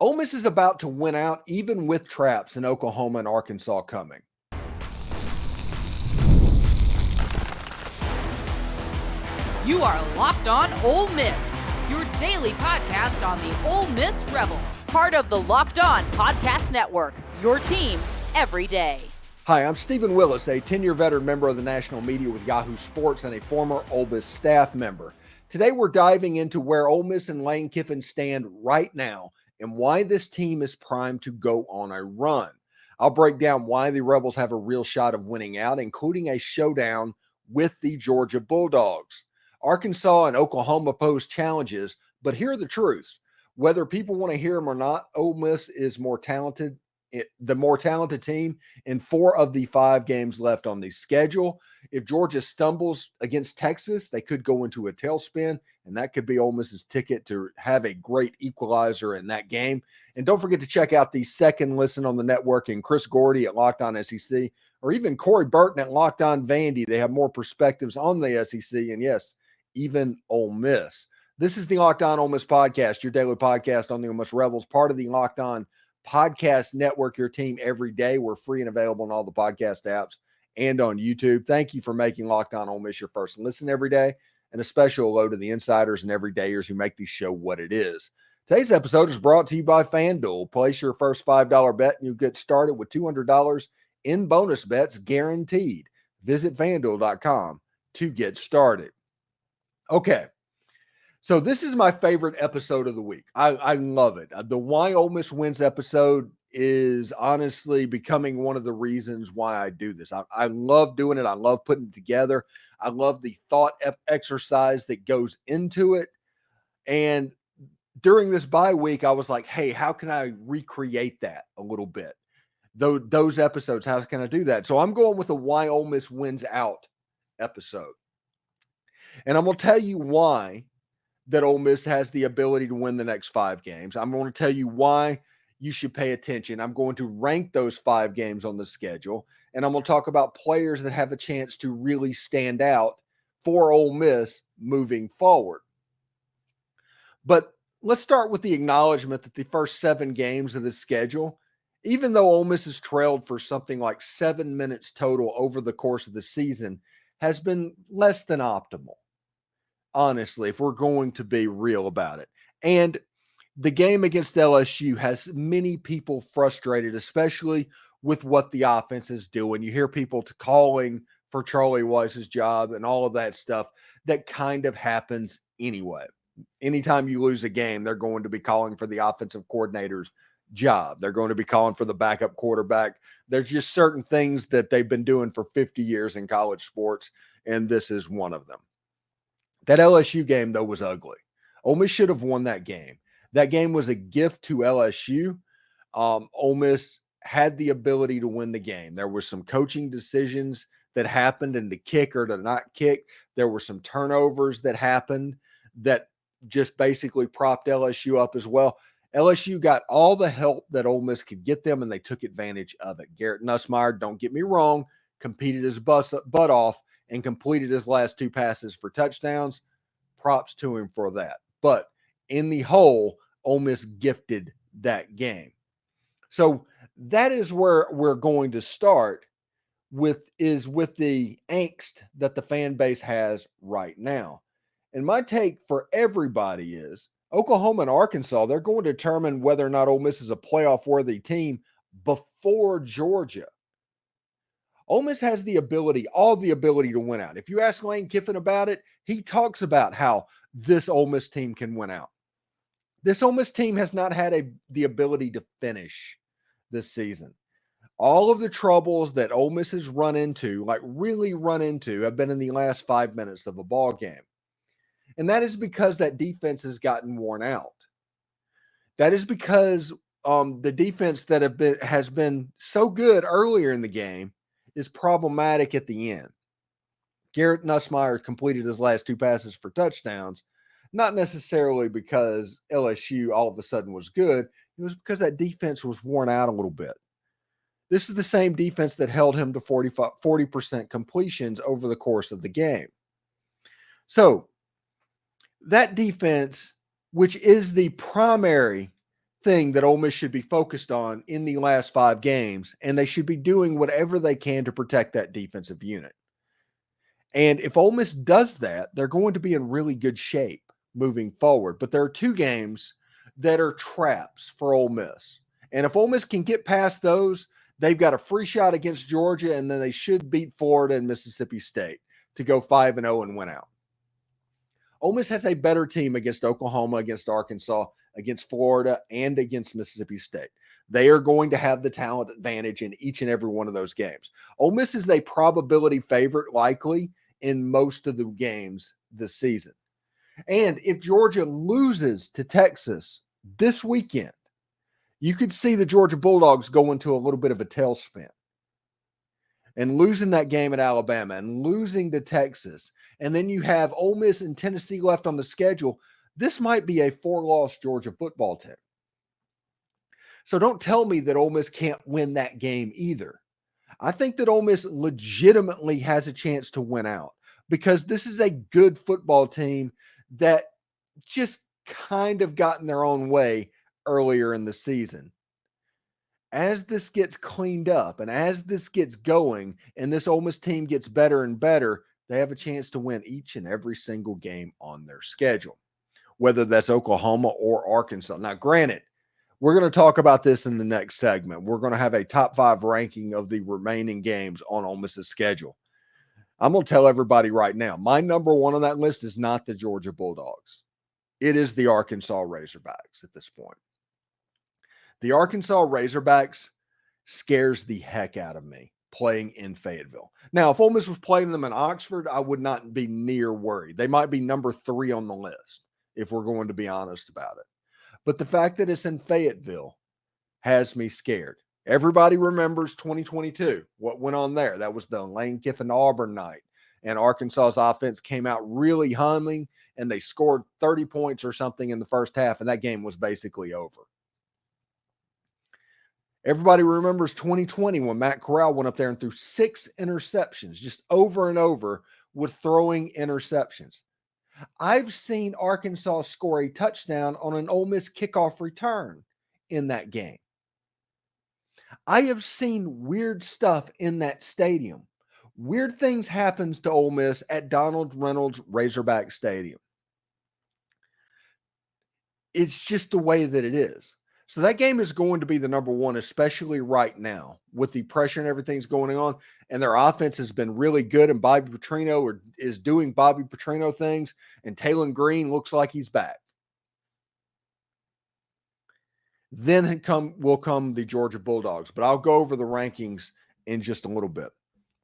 Ole Miss is about to win out even with traps in Oklahoma and Arkansas coming. You are Locked On Ole Miss, your daily podcast on the Ole Miss Rebels. Part of the Locked On Podcast Network, your team every day. Hi, I'm Steven Willis, a 10-year veteran member of the national media with Yahoo Sports and a former Ole Miss staff member. Today we're diving into where Ole Miss and Lane Kiffin stand right now and why this team is primed to go on a run. I'll break down why the Rebels have a real shot of winning out, including a showdown with the Georgia Bulldogs. Arkansas and Oklahoma pose challenges, but here are the truths. Whether people want to hear them or not, Ole Miss is the more talented team in 4 of the 5 games left on the schedule. If Georgia stumbles against Texas, they could go into a tailspin, and that could be Ole Miss's ticket to have a great equalizer in that game. And don't forget to check out the second listen on the network and Chris Gordy at Locked On SEC, or even Corey Burton at Locked On Vandy. They have more perspectives on the SEC, and yes, even Ole Miss. This is the Locked On Ole Miss podcast, your daily podcast on the Ole Miss Rebels, part of the Locked On Podcast Network, your team every day. We're free and available on all the podcast apps and on YouTube. Thank you for making Locked On Ole Miss your first listen every day, and a special hello to the insiders and everydayers who make this show what it is. Today's episode is brought to you by FanDuel. Place your first $5 bet and you'll get started with $200 in bonus bets guaranteed. Visit FanDuel.com to get started. Okay, so this is my favorite episode of the week. I love it. The Why Ole Miss Wins episode is honestly becoming one of the reasons why I do this. I love doing it. I love putting it together. I love the thought exercise that goes into it. And during this bye week, I was like, hey, how can I recreate that a little bit? Those episodes, how can I do that? So I'm going with a Why Ole Miss Wins Out episode. And I'm going to tell you why that Ole Miss has the ability to win the next 5 games. I'm going to tell you why you should pay attention. I'm going to rank those 5 games on the schedule, and I'm going to talk about players that have a chance to really stand out for Ole Miss moving forward. But let's start with the acknowledgement that the first 7 games of the schedule, even though Ole Miss has trailed for something like 7 minutes total over the course of the season, has been less than optimal. Honestly, if we're going to be real about it. And the game against LSU has many people frustrated, especially with what the offense is doing. You hear people calling for Charlie Weiss's job and all of that stuff that kind of happens anyway. Anytime you lose a game, they're going to be calling for the offensive coordinator's job. They're going to be calling for the backup quarterback. There's just certain things that they've been doing for 50 years in college sports, and this is one of them. That LSU game, though, was ugly. Ole Miss should have won that game. That game was a gift to LSU. Ole Miss had the ability to win the game. There were some coaching decisions that happened, and to kick or to not kick. There were some turnovers that happened that just basically propped LSU up as well. LSU got all the help that Ole Miss could get them, and they took advantage of it. Garrett Nussmeier, don't get me wrong, competed his butt off and completed his last 2 passes for touchdowns. Props to him for that. But in the whole, Ole Miss gifted that game. So that is where we're going to start with the angst that the fan base has right now. And my take for everybody is Oklahoma and Arkansas, they're going to determine whether or not Ole Miss is a playoff-worthy team before Georgia. Ole Miss has all the ability to win out. If you ask Lane Kiffin about it, he talks about how this Ole Miss team can win out. This Ole Miss team has not had the ability to finish this season. All of the troubles that Ole Miss has run into, have been in the last 5 minutes of a ball game. And that is because that defense has gotten worn out. That is because the defense that has been so good earlier in the game is problematic at the end. Garrett Nussmeier completed his last 2 passes for touchdowns, not necessarily because LSU all of a sudden was good. It was because that defense was worn out a little bit. This is the same defense that held him to 40% completions over the course of the game. So that defense, which is the primary thing that Ole Miss should be focused on in the last 5 games, and they should be doing whatever they can to protect that defensive unit. And if Ole Miss does that, they're going to be in really good shape moving forward. But there are 2 games that are traps for Ole Miss. And if Ole Miss can get past those, they've got a free shot against Georgia, and then they should beat Florida and Mississippi State to go 5-0 and win out. Ole Miss has a better team against Oklahoma, against Arkansas, against Florida, and against Mississippi State. They are going to have the talent advantage in each and every one of those games. Ole Miss is a probability favorite, likely, in most of the games this season. And if Georgia loses to Texas this weekend, you could see the Georgia Bulldogs go into a little bit of a tailspin. And losing that game at Alabama and losing to Texas, and then you have Ole Miss and Tennessee left on the schedule, this might be a 4-loss Georgia football team. So don't tell me that Ole Miss can't win that game either. I think that Ole Miss legitimately has a chance to win out because this is a good football team that just kind of got in their own way earlier in the season. As this gets cleaned up and as this gets going and this Ole Miss team gets better and better, they have a chance to win each and every single game on their schedule, whether that's Oklahoma or Arkansas. Now, granted, we're going to talk about this in the next segment. We're going to have a top 5 ranking of the remaining games on Ole Miss's schedule. I'm going to tell everybody right now, my number 1 on that list is not the Georgia Bulldogs. It is the Arkansas Razorbacks at this point. The Arkansas Razorbacks scares the heck out of me playing in Fayetteville. Now, if Ole Miss was playing them in Oxford, I would not be near worried. They might be number 3 on the list, if we're going to be honest about it. But the fact that it's in Fayetteville has me scared. Everybody remembers 2022, what went on there. That was the Lane Kiffin-Auburn night. And Arkansas's offense came out really humming, and they scored 30 points or something in the first half, and that game was basically over. Everybody remembers 2020 when Matt Corral went up there and threw 6 interceptions, just over and over with throwing interceptions. I've seen Arkansas score a touchdown on an Ole Miss kickoff return in that game. I have seen weird stuff in that stadium. Weird things happen to Ole Miss at Donald Reynolds Razorback Stadium. It's just the way that it is. So that game is going to be the number 1, especially right now with the pressure and everything's going on. And their offense has been really good. And Bobby Petrino is doing Bobby Petrino things. And Taylon Green looks like he's back. Then will come the Georgia Bulldogs. But I'll go over the rankings in just a little bit.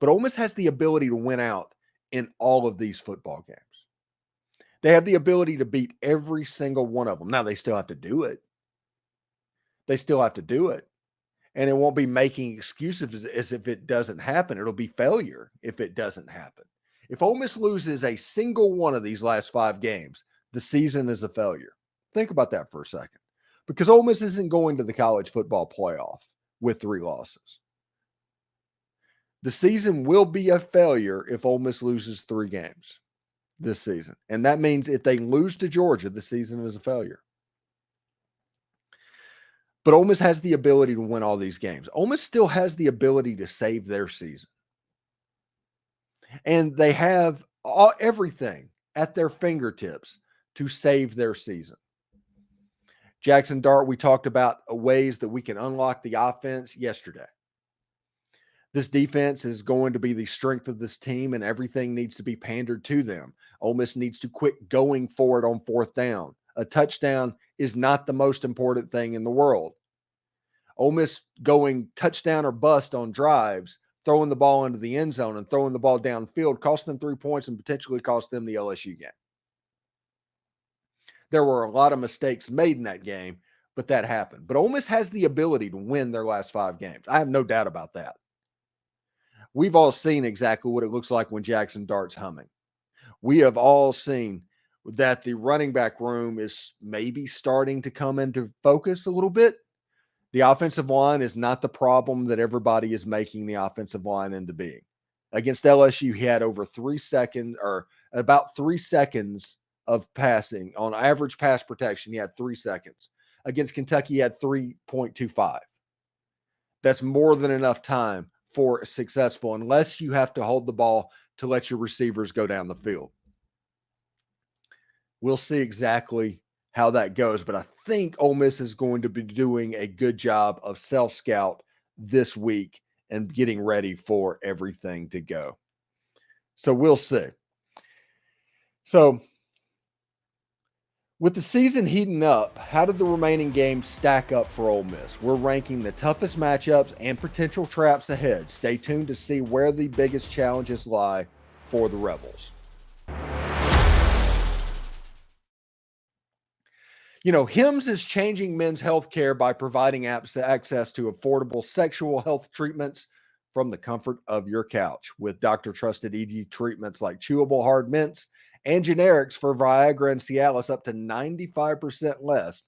But Ole Miss has the ability to win out in all of these football games. They have the ability to beat every single one of them. Now, they still have to do it. And it won't be making excuses as if it doesn't happen. It'll be failure if it doesn't happen. If Ole Miss loses a single one of these last 5 games, the season is a failure. Think about that for a second. Because Ole Miss isn't going to the college football playoff with 3 losses. The season will be a failure if Ole Miss loses 3 games this season. And that means if they lose to Georgia, the season is a failure. But Ole Miss has the ability to win all these games. Ole Miss still has the ability to save their season. And they have everything at their fingertips to save their season. Jaxson Dart, we talked about ways that we can unlock the offense yesterday. This defense is going to be the strength of this team, and everything needs to be pandered to them. Ole Miss needs to quit going for it on 4th down. A touchdown is not the most important thing in the world. Ole Miss going touchdown or bust on drives, throwing the ball into the end zone and throwing the ball downfield cost them 3 points and potentially cost them the LSU game. There were a lot of mistakes made in that game, but that happened. But Ole Miss has the ability to win their last 5 games. I have no doubt about that. We've all seen exactly what it looks like when Jaxson Dart's humming. We have all seen that the running back room is maybe starting to come into focus a little bit. The offensive line is not the problem that everybody is making the offensive line into being. Against LSU, he had over 3 seconds or about 3 seconds of passing. On average pass protection, he had 3 seconds. Against Kentucky, he had 3.25. That's more than enough time for successful, unless you have to hold the ball to let your receivers go down the field. We'll see exactly how that goes, but I think Ole Miss is going to be doing a good job of self-scout this week and getting ready for everything to go. So we'll see. So with the season heating up, how did the remaining games stack up for Ole Miss? We're ranking the toughest matchups and potential traps ahead. Stay tuned to see where the biggest challenges lie for the Rebels. You know, HIMSS is changing men's health care by providing access to affordable sexual health treatments from the comfort of your couch. With doctor-trusted ED treatments like chewable hard mints and generics for Viagra and Cialis up to 95% less,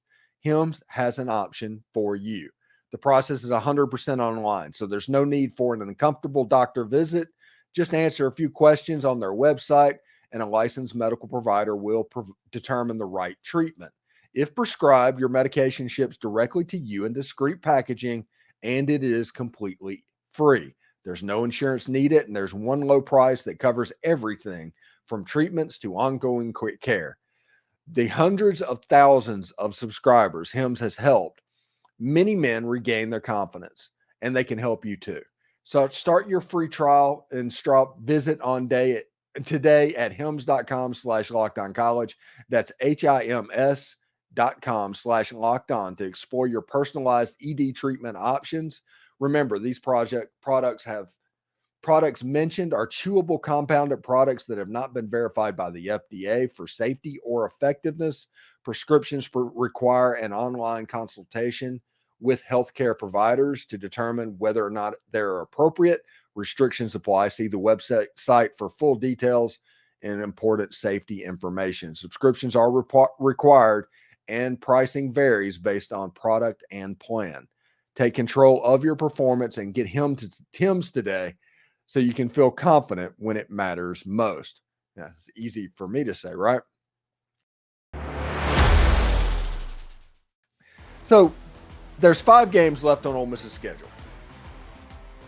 HIMSS has an option for you. The process is 100% online, so there's no need for an uncomfortable doctor visit. Just answer a few questions on their website, and a licensed medical provider will determine the right treatment. If prescribed, your medication ships directly to you in discreet packaging, and it is completely free. There's no insurance needed, and there's one low price that covers everything from treatments to ongoing quick care. The hundreds of thousands of subscribers HIMSS has helped many men regain their confidence, and they can help you too. So start your free trial and visit on today at hims.com/lockedoncollege. That's HIMS.com/lockedon to explore your personalized ED treatment options. Remember, these products mentioned are chewable compounded products that have not been verified by the FDA for safety or effectiveness. Prescriptions require an online consultation with healthcare providers to determine whether or not they're appropriate. Restrictions apply. See the website for full details and important safety information. Subscriptions are required, and pricing varies based on product and plan. Take control of your performance and get HIMSS today so you can feel confident when it matters most. Yeah, it's easy for me to say, right? So there's 5 games left on Ole Miss's schedule.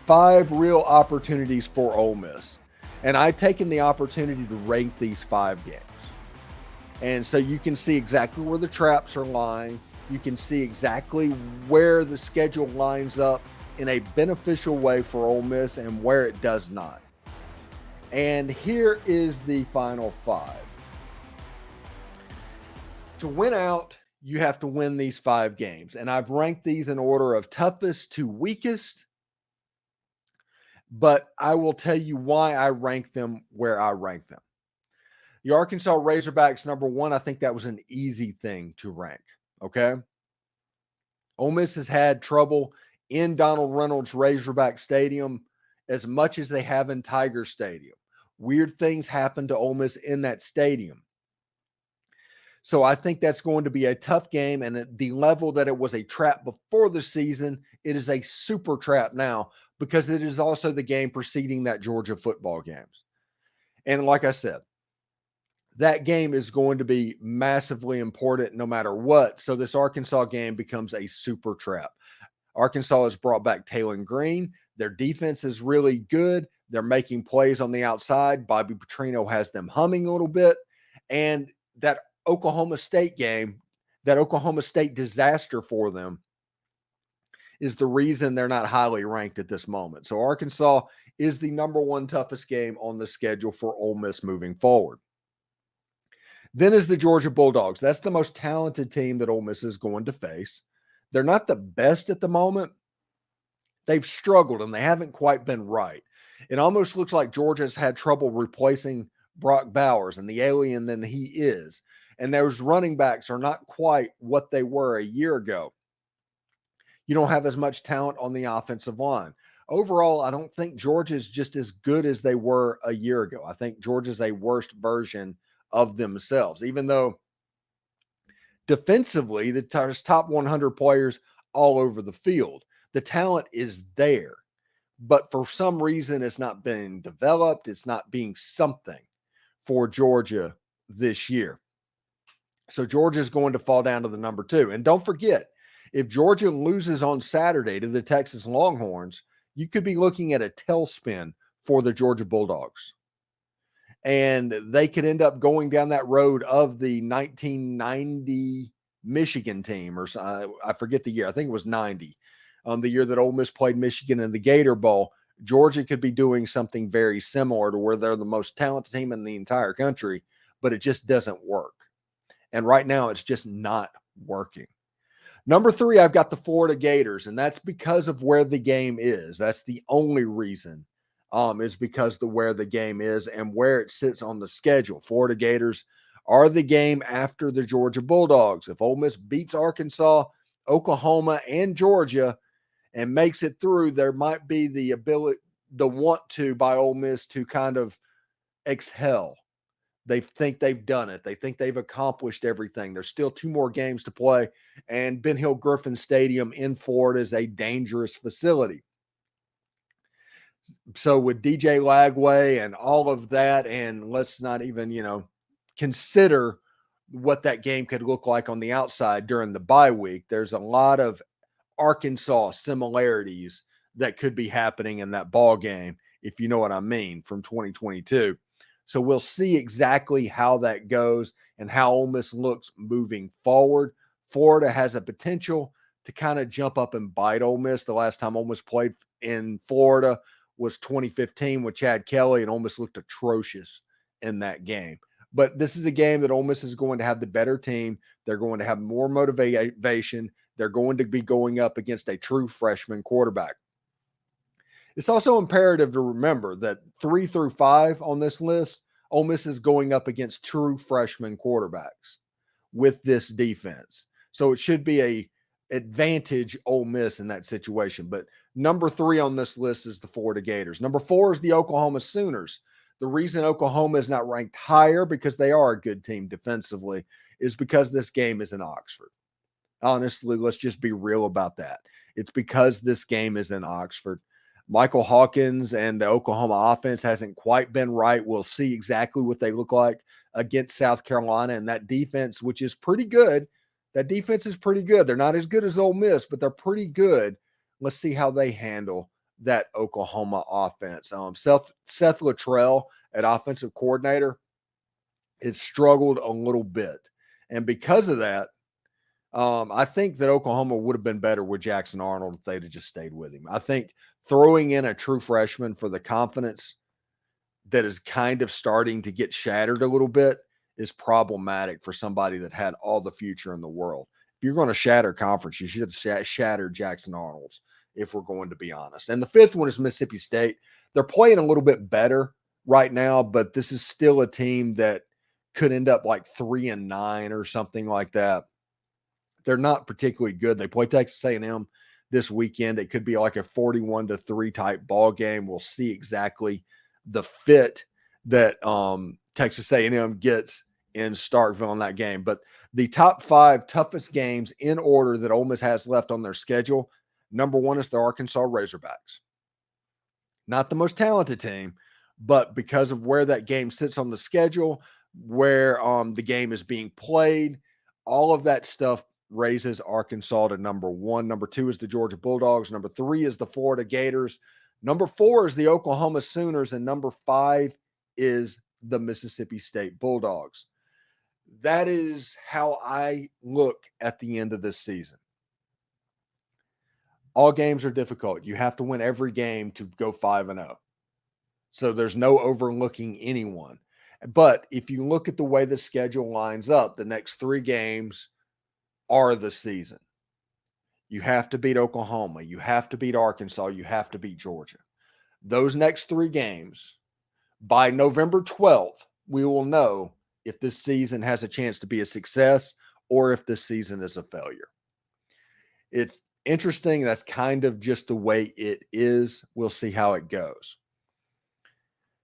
5 real opportunities for Ole Miss. And I've taken the opportunity to rank these 5 games. And so you can see exactly where the traps are lying. You can see exactly where the schedule lines up in a beneficial way for Ole Miss and where it does not. And here is the final 5. To win out, you have to win these 5 games. And I've ranked these in order of toughest to weakest. But I will tell you why I rank them where I rank them. The Arkansas Razorbacks, number 1, I think that was an easy thing to rank, okay? Ole Miss has had trouble in Donald Reynolds Razorback Stadium as much as they have in Tiger Stadium. Weird things happen to Ole Miss in that stadium. So I think that's going to be a tough game, and at the level that it was a trap before the season, it is a super trap now because it is also the game preceding that Georgia football games. And like I said, that game is going to be massively important no matter what. So this Arkansas game becomes a super trap. Arkansas has brought back Taylon Green. Their defense is really good. They're making plays on the outside. Bobby Petrino has them humming a little bit. And that Oklahoma State game, that Oklahoma State disaster for them, is the reason they're not highly ranked at this moment. So Arkansas is the number 1 toughest game on the schedule for Ole Miss moving forward. Then is the Georgia Bulldogs. That's the most talented team that Ole Miss is going to face. They're not the best at the moment. They've struggled, and they haven't quite been right. It almost looks like Georgia's had trouble replacing Brock Bowers and the alien than he is. And those running backs are not quite what they were a year ago. You don't have as much talent on the offensive line. Overall, I don't think Georgia's just as good as they were a year ago. I think Georgia's a worse version of themselves, even though defensively, there's top 100 players all over the field. The talent is there, but for some reason, it's not being developed. It's not being something for Georgia this year. So Georgia's going to fall down to the number 2. And don't forget, if Georgia loses on Saturday to the Texas Longhorns, you could be looking at a tailspin for the Georgia Bulldogs. And they could end up going down that road of the 1990 Michigan team, or I forget the year. I think it was 90, the year that Ole Miss played Michigan in the Gator Bowl. Georgia could be doing something very similar to where they're the most talented team in the entire country, but it just doesn't work. And right now, it's just not working. Number 3, I've got the Florida Gators, and that's because of where the game is. That's the only reason, is because of where the game is and where it sits on the schedule. Florida Gators are the game after the Georgia Bulldogs. If Ole Miss beats Arkansas, Oklahoma, and Georgia and makes it through, there might be the ability, the want to by Ole Miss to kind of exhale. They think they've done it. They think they've accomplished everything. There's still 2 more games to play, and Ben Hill Griffin Stadium in Florida is a dangerous facility. So with DJ Lagway and all of that, and let's not even, consider what that game could look like on the outside during the bye week. There's a lot of Arkansas similarities that could be happening in that ball game, if you know what I mean, from 2022. So we'll see exactly how that goes and how Ole Miss looks moving forward. Florida has a potential to kind of jump up and bite Ole Miss. The last time Ole Miss played in Florida was 2015 with Chad Kelly, and Ole Miss looked atrocious in that game. But this is a game that Ole Miss is going to have the better team. They're going to have more motivation. They're going to be going up against a true freshman quarterback. It's also imperative to remember that 3 through 5 on this list, Ole Miss is going up against true freshman quarterbacks with this defense. So it should be a advantage Ole Miss in that situation. But number 3 on this list is the Florida Gators. Number 4 is the Oklahoma Sooners. The reason Oklahoma is not ranked higher, because they are a good team defensively, is because this game is in Oxford. Honestly, let's just be real about that. It's because this game is in Oxford. Michael Hawkins and the Oklahoma offense hasn't quite been right. We'll see exactly what they look like against South Carolina, and that defense, which is pretty good. That defense is pretty good. They're not as good as Ole Miss, but they're pretty good. Let's see how they handle that Oklahoma offense. Seth Luttrell at offensive coordinator has struggled a little bit. And because of that, I think that Oklahoma would have been better with Jackson Arnold if they'd have just stayed with him. I think throwing in a true freshman for the confidence that is kind of starting to get shattered a little bit is problematic for somebody that had all the future in the world. If you're going to shatter conference, you should shatter Jackson Arnold's, if we're going to be honest. And the 5th one is Mississippi State. They're playing a little bit better right now, but this is still a team that could end up like 3-9 or something like that. They're not particularly good. They play Texas A&M this weekend. It could be like a 41-3 type ball game. We'll see exactly the fit that Texas A&M gets in Starkville in that game. But the top 5 toughest games in order that Ole Miss has left on their schedule, number 1 is the Arkansas Razorbacks. Not the most talented team, but because of where that game sits on the schedule, where the game is being played, all of that stuff raises Arkansas to number 1. Number 2 is the Georgia Bulldogs. Number 3 is the Florida Gators. Number 4 is the Oklahoma Sooners. And number 5 is the Mississippi State Bulldogs. That is how I look at the end of this season. All games are difficult. You have to win every game to go 5-0. So there's no overlooking anyone. But if you look at the way the schedule lines up, the next 3 games are the season. You have to beat Oklahoma. You have to beat Arkansas. You have to beat Georgia. Those next 3 games, by November 12th, we will know if this season has a chance to be a success or if this season is a failure. It's interesting. That's kind of just the way it is. We'll see how it goes.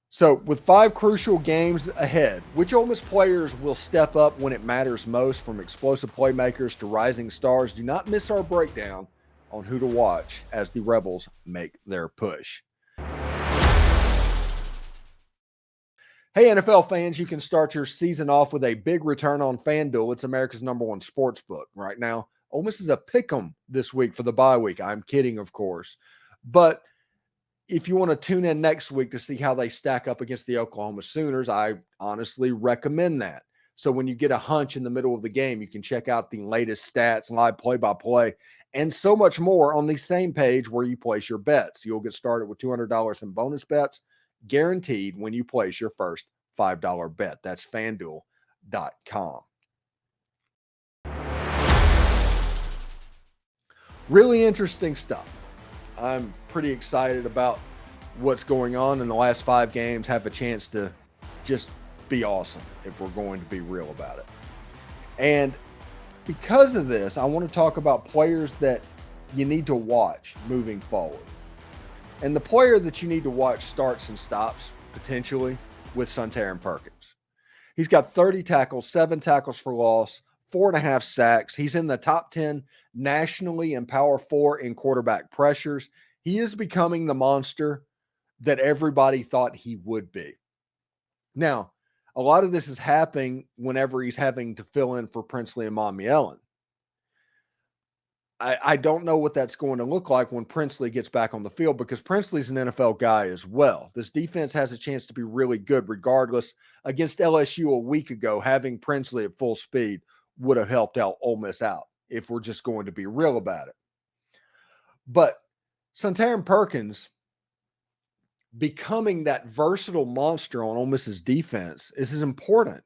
So with 5 crucial games ahead, which Ole Miss players will step up when it matters most, from explosive playmakers to rising stars? Do not miss our breakdown on who to watch as the Rebels make their push. Hey, NFL fans, you can start your season off with a big return on FanDuel. It's America's #1 sports book right now. Ole Miss is a pick'em this week for the bye week. I'm kidding, of course. But if you want to tune in next week to see how they stack up against the Oklahoma Sooners, I honestly recommend that. So when you get a hunch in the middle of the game, you can check out the latest stats, live play-by-play, and so much more on the same page where you place your bets. You'll get started with $200 in bonus bets guaranteed when you place your first $5 bet. That's FanDuel.com. Really interesting stuff. I'm pretty excited about what's going on in the last 5 games. Have a chance to just be awesome if we're going to be real about it. And because of this, I want to talk about players that you need to watch moving forward. And the player that you need to watch starts and stops potentially with Suntarine Perkins. He's got 30 tackles, 7 tackles for loss, 4.5 sacks. He's in the top 10 nationally in Power 4 in quarterback pressures. He is becoming the monster that everybody thought he would be. Now, a lot of this is happening whenever he's having to fill in for Princely and Momiellan. I don't know what that's going to look like when Princely gets back on the field, because Princely's an NFL guy as well. This defense has a chance to be really good regardless. Against LSU a week ago, having Princely at full speed would have helped out Ole Miss out, if we're just going to be real about it. But Suntarine Perkins becoming that versatile monster on Ole Miss's defense is important.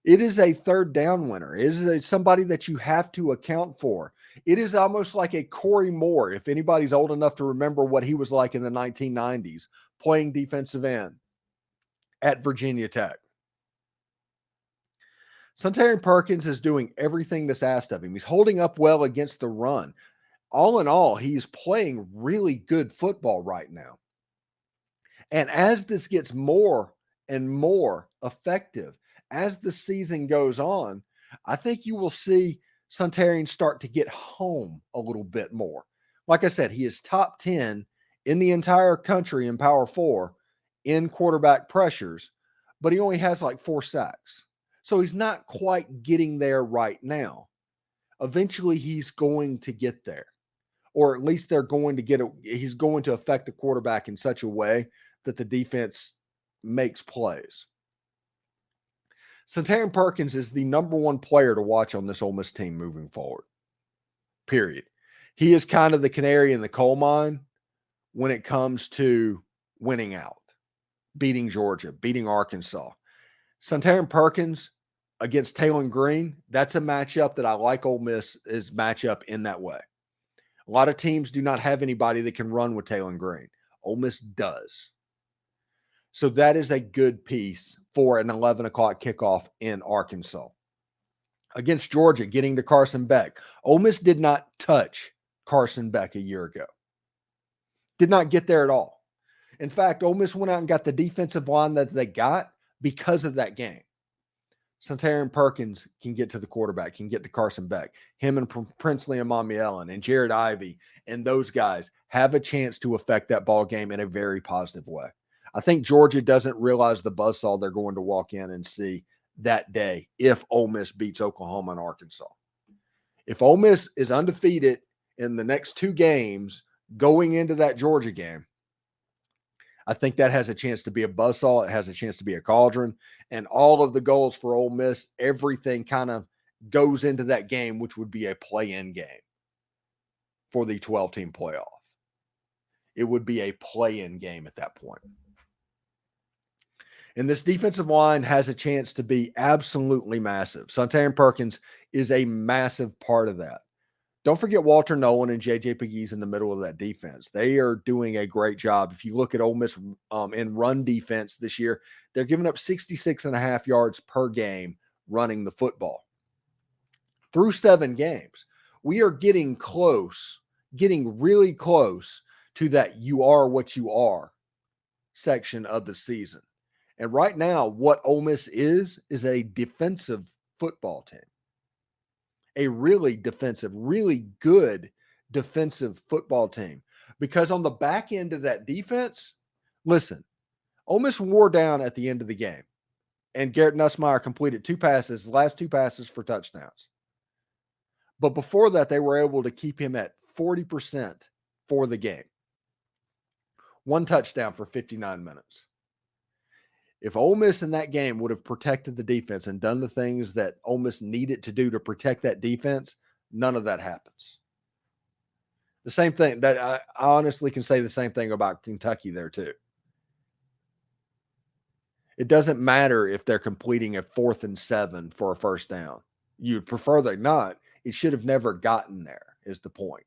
It is a third down winner. It is somebody that you have to account for. It is almost like a Corey Moore, if anybody's old enough to remember what he was like in the 1990s, playing defensive end at Virginia Tech. Suntarine Perkins is doing everything that's asked of him. He's holding up well against the run. All in all, he's playing really good football right now. And as this gets more and more effective, as the season goes on, I think you will see Suntarine start to get home a little bit more. Like I said, he is top 10 in the entire country in Power 4 in quarterback pressures, but he only has like 4 sacks. So he's not quite getting there right now. Eventually, he's going to get there, or at least they're going to get it. He's going to affect the quarterback in such a way that the defense makes plays. Suntarine Perkins is the #1 player to watch on this Ole Miss team moving forward. Period. He is kind of the canary in the coal mine when it comes to winning out, beating Georgia, beating Arkansas. Suntarine Perkins against Taylor Green, that's a matchup that I like Ole Miss's matchup in that way. A lot of teams do not have anybody that can run with Taylor Green. Ole Miss does. So that is a good piece for an 11 o'clock kickoff in Arkansas. Against Georgia, getting to Carson Beck. Ole Miss did not touch Carson Beck a year ago. Did not get there at all. In fact, Ole Miss went out and got the defensive line that they got because of that game. Suntarine Perkins can get to the quarterback, can get to Carson Beck. Him and Princely and Momiellan and Jared Ivey and those guys have a chance to affect that ball game in a very positive way. I think Georgia doesn't realize the buzzsaw they're going to walk in and see that day if Ole Miss beats Oklahoma and Arkansas. If Ole Miss is undefeated in the next 2 games going into that Georgia game, I think that has a chance to be a buzzsaw. It has a chance to be a cauldron. And all of the goals for Ole Miss, everything kind of goes into that game, which would be a play-in game for the 12-team playoff. It would be a play-in game at that point. And this defensive line has a chance to be absolutely massive. Suntarine Perkins is a massive part of that. Don't forget Walter Nolan and J.J. Pegues in the middle of that defense. They are doing a great job. If you look at Ole Miss in run defense this year, they're giving up 66.5 yards per game running the football. Through 7 games, we are getting close, getting really close to that you are what you are section of the season. And right now, what Ole Miss is a defensive football team. A really defensive, really good defensive football team. Because on the back end of that defense, listen, Ole Miss wore down at the end of the game, and Garrett Nussmeier completed his last two passes for touchdowns. But before that, they were able to keep him at 40% for the game. One touchdown for 59 minutes. If Ole Miss in that game would have protected the defense and done the things that Ole Miss needed to do to protect that defense, none of that happens. The same thing that I honestly can say the same thing about Kentucky there too. It doesn't matter if they're completing a 4th and 7 for a first down. You'd prefer they not. It should have never gotten there is the point.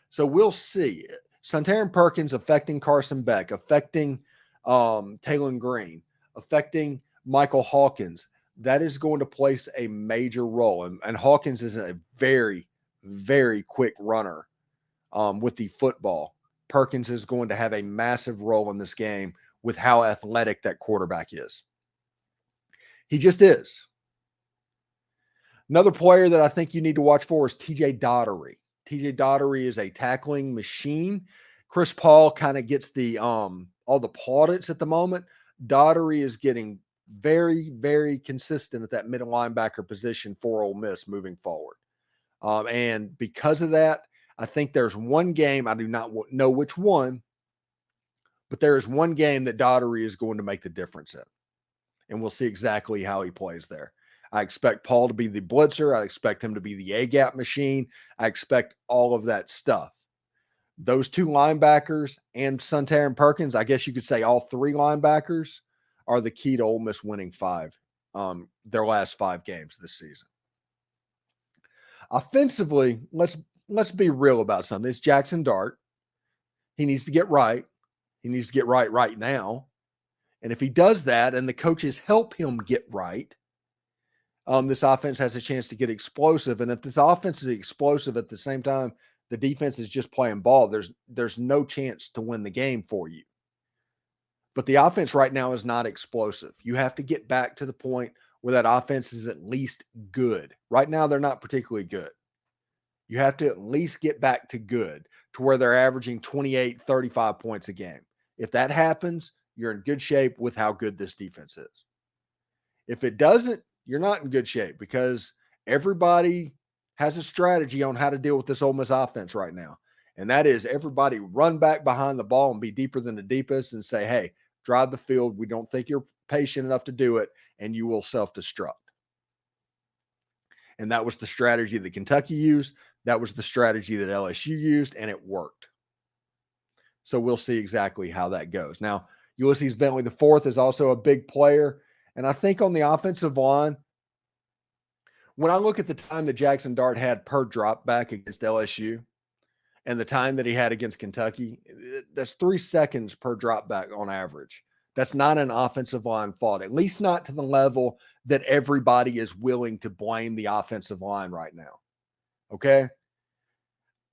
So we'll see. Suntarine Perkins affecting Carson Beck, affecting Taylon Green, affecting Michael Hawkins. That is going to place a major role. And Hawkins is a very, very quick runner with the football. Perkins is going to have a massive role in this game with how athletic that quarterback is. He just is. Another player that I think you need to watch for is TJ Dottery. TJ Dottery is a tackling machine. Chris Paul kind of gets the all the plaudits at the moment. Dottery is getting very, very consistent at that middle linebacker position for Ole Miss moving forward. And because of that, I think there's one game, I do not know which one, but there is one game that Dottery is going to make the difference in. And we'll see exactly how he plays there. I expect Paul to be the blitzer. I expect him to be the A-gap machine. I expect all of that stuff. Those two linebackers and Suntarine Perkins, I guess you could say all three linebackers, are the key to Ole Miss winning their last 5 games this season. Offensively, let's be real about something. It's Jaxson Dart. He needs to get right. He needs to get right now. And if he does that and the coaches help him get right, this offense has a chance to get explosive. And if this offense is explosive at the same time, the defense is just playing ball, there's no chance to win the game for you. But the offense right now is not explosive. You have to get back to the point where that offense is at least good. Right now, they're not particularly good. You have to at least get back to good, to where they're averaging 28, 35 points a game. If that happens, you're in good shape with how good this defense is. If it doesn't, you're not in good shape, because everybody has a strategy on how to deal with this Ole Miss offense right now. And that is everybody run back behind the ball and be deeper than the deepest and say, hey, drive the field. We don't think you're patient enough to do it, and you will self-destruct. And that was the strategy that Kentucky used. That was the strategy that LSU used, and it worked. So we'll see exactly how that goes. Now, Ulysses Bentley IV is also a big player. And I think on the offensive line, when I look at the time that Jaxson Dart had per drop back against LSU and the time that he had against Kentucky, that's 3 seconds per drop back on average. That's not an offensive line fault, at least not to the level that everybody is willing to blame the offensive line right now. Okay?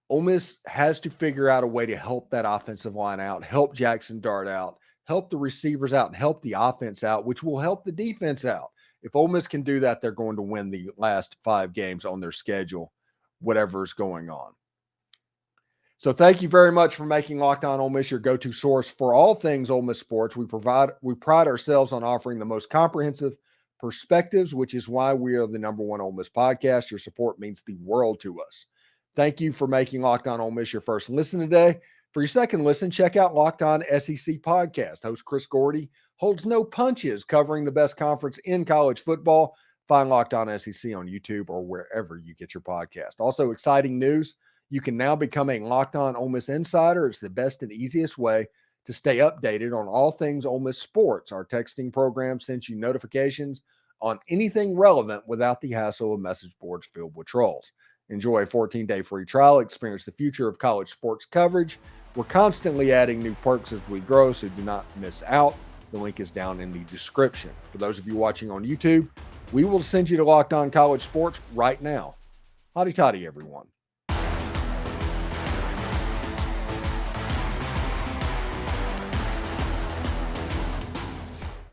Ole Miss has to figure out a way to help that offensive line out, help Jaxson Dart out, help the receivers out, and help the offense out, which will help the defense out. If Ole Miss can do that, they're going to win the last 5 games on their schedule, whatever's going on. So thank you very much for making Locked On Ole Miss your go-to source for all things Ole Miss sports. We pride ourselves on offering the most comprehensive perspectives, which is why we are the #1 Ole Miss podcast. Your support means the world to us. Thank you for making Locked On Ole Miss your first listen today. For your second listen, check out Locked On SEC Podcast. Host Chris Gordy holds no punches, covering the best conference in college football. Find Locked On SEC on YouTube or wherever you get your podcast. Also, exciting news. You can now become a Locked On Ole Miss Insider. It's the best and easiest way to stay updated on all things Ole Miss sports. Our texting program sends you notifications on anything relevant without the hassle of message boards filled with trolls. Enjoy a 14-day free trial. Experience the future of college sports coverage. We're constantly adding new perks as we grow, so do not miss out. The link is down in the description. For those of you watching on YouTube, we will send you to Locked On College Sports right now. Hotty toddy, everyone.